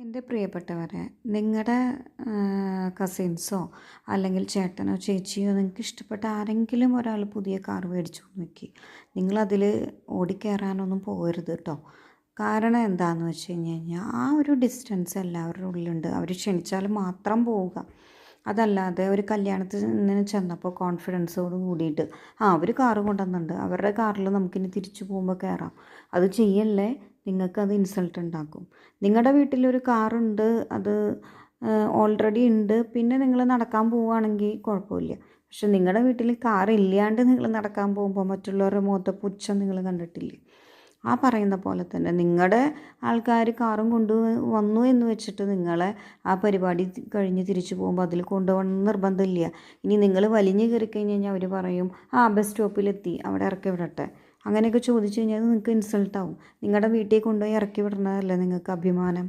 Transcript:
എൻ്റെ പ്രിയപ്പെട്ടവരെ, നിങ്ങളുടെ കസിൻസോ അല്ലെങ്കിൽ ചേട്ടനോ ചേച്ചിയോ നിങ്ങൾക്ക് ഇഷ്ടപ്പെട്ട ആരെങ്കിലും ഒരാൾ പുതിയ കാർ മേടിച്ചു നോക്കി, നിങ്ങളതിൽ ഓടിക്കയറാനൊന്നും പോകരുത് കേട്ടോ. കാരണം എന്താണെന്ന് വെച്ച് കഴിഞ്ഞാൽ ആ ഒരു ഡിസ്റ്റൻസ് എല്ലാവരുടെ ഉള്ളിലുണ്ട്. അവർ ക്ഷണിച്ചാൽ മാത്രം പോവുക. അതല്ലാതെ ഒരു കല്യാണത്തിന് ചെന്നപ്പോൾ കോൺഫിഡൻസോട് കൂടിയിട്ട് അവർ കാറ് കൊണ്ടുവന്നിട്ടുണ്ട്, അവരുടെ കാറിൽ നമുക്കിനി തിരിച്ചു പോകുമ്പോൾ കയറാം, അത് ചെയ്യല്ലേ. നിങ്ങൾക്കത് ഇൻസൾട്ട് ഉണ്ടാക്കും. നിങ്ങളുടെ വീട്ടിലൊരു കാറുണ്ട്, അത് ഓൾറെഡി ഉണ്ട്, പിന്നെ നിങ്ങൾ നടക്കാൻ പോവുകയാണെങ്കിൽ കുഴപ്പമില്ല. പക്ഷെ നിങ്ങളുടെ വീട്ടിൽ കാർ ഇല്ലാണ്ട് നിങ്ങൾ നടക്കാൻ പോകുമ്പോൾ മറ്റുള്ളവരുടെ മുഖത്തെ പുച്ഛം നിങ്ങൾ കണ്ടിട്ടില്ലേ? ആ പറയുന്ന പോലെ തന്നെ നിങ്ങളുടെ ആൾക്കാർ കാറും കൊണ്ട് വന്നു എന്ന് വെച്ചിട്ട് നിങ്ങളെ ആ പരിപാടി കഴിഞ്ഞ് തിരിച്ചു പോകുമ്പോൾ അതിൽ കൊണ്ടുപോകണം നിർബന്ധമില്ല. ഇനി നിങ്ങൾ വലിഞ്ഞ് കയറി കഴിഞ്ഞ് കഴിഞ്ഞാൽ അവർ പറയും ബസ് സ്റ്റോപ്പിലെത്തി, അവിടെ ഇറക്കി വിടട്ടെ. അങ്ങനെയൊക്കെ ചോദിച്ചു കഴിഞ്ഞാൽ നിങ്ങൾക്ക് ഇൻസൾട്ടാവും. നിങ്ങളുടെ വീട്ടിൽ കൊണ്ടുപോയി ഇറക്കി വിടണതല്ലേ നിങ്ങൾക്ക് അഭിമാനം.